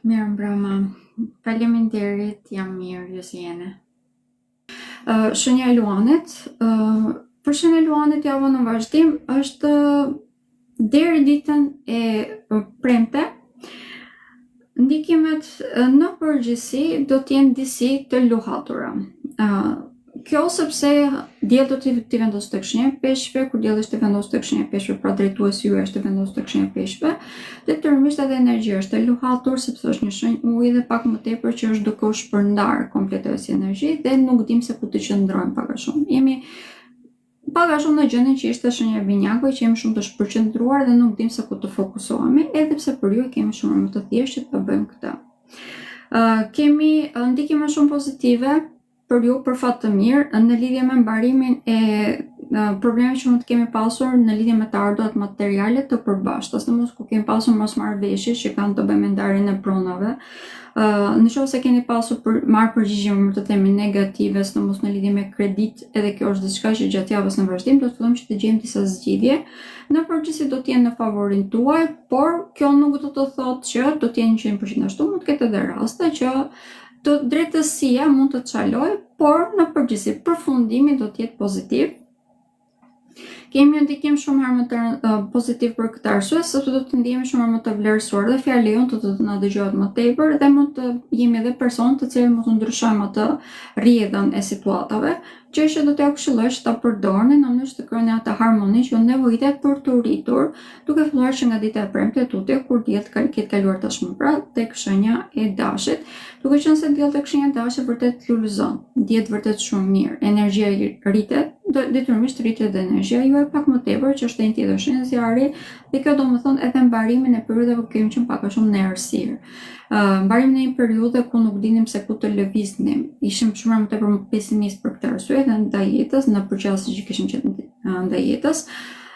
Mirë mbrëma, faleminderit, jam mirë, ju si jeni. Shenja e luanit, për shenja e luanit javën në vazhdim është deri ditën e premte, ndikimet në përgjithësi do t'jenë disi të luhatura. Kjo sepse diell do t'i vendosë tek shenja e peshqve, kur dielli është të vendosë tek shenja e peshqve, pra drejtuesi juaj është të vendosë tek shenja e peshqve, detyrimisht edhe energjia është e luhatur sepse është një shenjë uji dhe pak më tepër që është duke u shpërndar kompletërisht si energji dhe nuk dim se ku të qëndrojmë pak a shumë. Jemi pak a shumë në gjendjen që ishte shenja e binjakut, që jemi shumë të shpërqendruar dhe nuk dim se ku të fokusohemi, edhe pse për ju kemi shumë më të thjeshtë që të bëjmë këtë. Kemi ndikime shumë pozitive për ju, për fat të mirë, në lidhje me mbarimin e problemeve që mund të kemi pasur në lidhje me të ardhurat materiale të përbashkëta, sidomos ku kemi pasur mosmarrëveshje që kanë të bëjnë me ndarjen e pronave. Në qoftë se keni pasur marrë përgjigje më të themi negative, sidomos në lidhje me kredit, edhe kjo është diçka që gjatë javës në vazhdim do të fillojmë që të gjejmë disa zgjidhje. Në përgjithësi do të jenë në favorin tuaj, por kjo nuk do të thotë që do të jenë 100% ashtu, mund të ketë edhe raste që drejtësia mund të çalojë, por në përgjithësi përfundimi do të jetë pozitiv. Kemi një ndikim shumë më pozitiv për këtë arsye, sepse do të ndihemi shumë më të vlerësuar dhe fjala jonë do të na dëgjohet më tepër dhe mund të jemi edhe person të cilët mund të ndryshojmë atë rrjedhën e situatave, gjë që do t'ja këshilloj që ta përdorni në mënyrë të krijoni atë harmoni që nevojitet për të rritur, duke filluar që nga dita e premte tutje kur dielli ketë kaluar tashmë pra tek shenja e dashit, duke qenë se dielli tek shenja e dashit vërtet lulëzon, dihet vërtet shumë mirë, energjia rritet, detyrimisht rritet edhe energjia juaj pak më tepër që është një tjetër shenjë zjarri dhe kjo do të thonë edhe mbarimin e periudhave ku kemi qenë pak a shumë në errësirë. Mbarimin e një periudhe ku nuk dinim se ku të lëviznim. Ishim shumë më tepër pesimist për këtë arsye dhe ndaj jetës, në përqasje që kishim qenë ndaj jetës.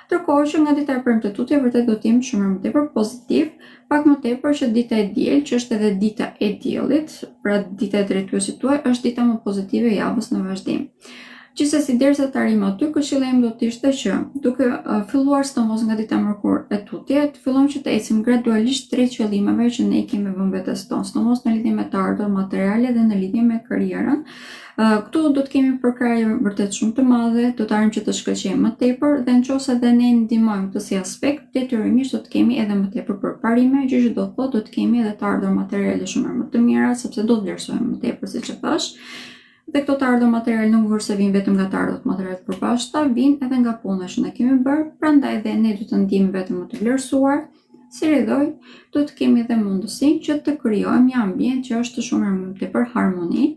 Ndërkohë që nga dita e premte tutje vërtet do të jemi shumë më tepër pozitiv, pak më tepër që dita e diel, që është edhe dita e diellit, pra dita e drejtuesit tuaj, është dita më pozitive e javës në vazhdim. Gjithsesi derisa të arrijmë aty, këshilla ime do të ishte që duke filluar sidomos nga dita mërkurë e tutje, të fillojmë që të ecim gradualisht drejt qëllimeve që ne kemi vënë vetes tonë, sidomos në lidhje me të ardhurat materiale dhe në lidhje me karrierën. Këtu do të kemi përkrahje vërtet shumë të madhe, do të arrijmë që të shkëlqejmë më tepër dhe nëse edhe ne ndihmojmë këtë si aspekt, detyrimisht do të kemi edhe më tepër përparime, gjë që do të thotë do të kemi edhe të ardhurat materiale shumë më të mira, sepse do të vlerësojmë më tepër siç e thash. Dhe këto të ardhur materiale nuk vërse vinë vetëm nga të ardhurat materiale të përbashkëta, vinë edhe nga puna që ne kemi bërë, prandaj dhe ne do të ndihemi vetëm më të vlerësuar. Si rridhoj, do të kemi edhe mundësinë që të krijojmë një ambient që është shumë më tepër harmoni.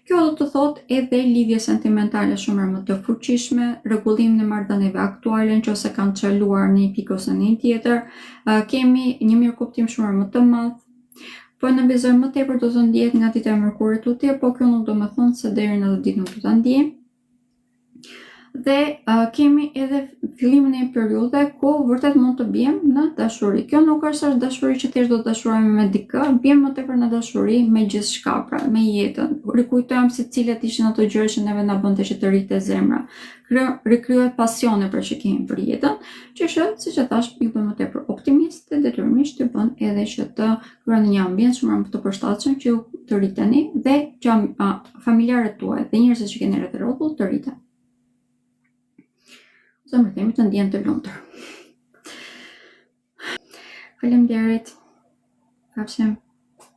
Kjo do të thotë edhe lidhje sentimentale shumë më të fuqishme, rregullimin e marrëdhënieve aktuale nëse kanë çaluar në një pikë ose në një tjetër, kemi një mirëkuptim shumë më të madh. Po në bezojmë më tepër do të ndihet nga dita e mërkurit tutje, po kjo nuk do të thonë se deri në atë ditë nuk do ta ndiejmë. Dhe kemi edhe fillimin e një periudhe ku vërtet mund të bijmë në dashuri. Kjo nuk është dashuri që thjesht do të dashurohemi me dikë, bijmë më tepër në dashuri me gjithçka, pra me jetën. Rikujtojmë se cilat ishin ato gjëra që neve na bënte që të rritet zemra. Rikrijohet pasione për që kemi për jetën, që është, siç e thash, ju bën më tepër optimist dhe detyrimisht ju bën edhe që të krijoni një ambient shumë më të përshtatshëm që ju të rriteni dhe që familjarët tuaj dhe njerëzit që keni rreth rrotull të rriten. Zemrëtimi të ndjen të lumtur. Faleminderit. Pafshim.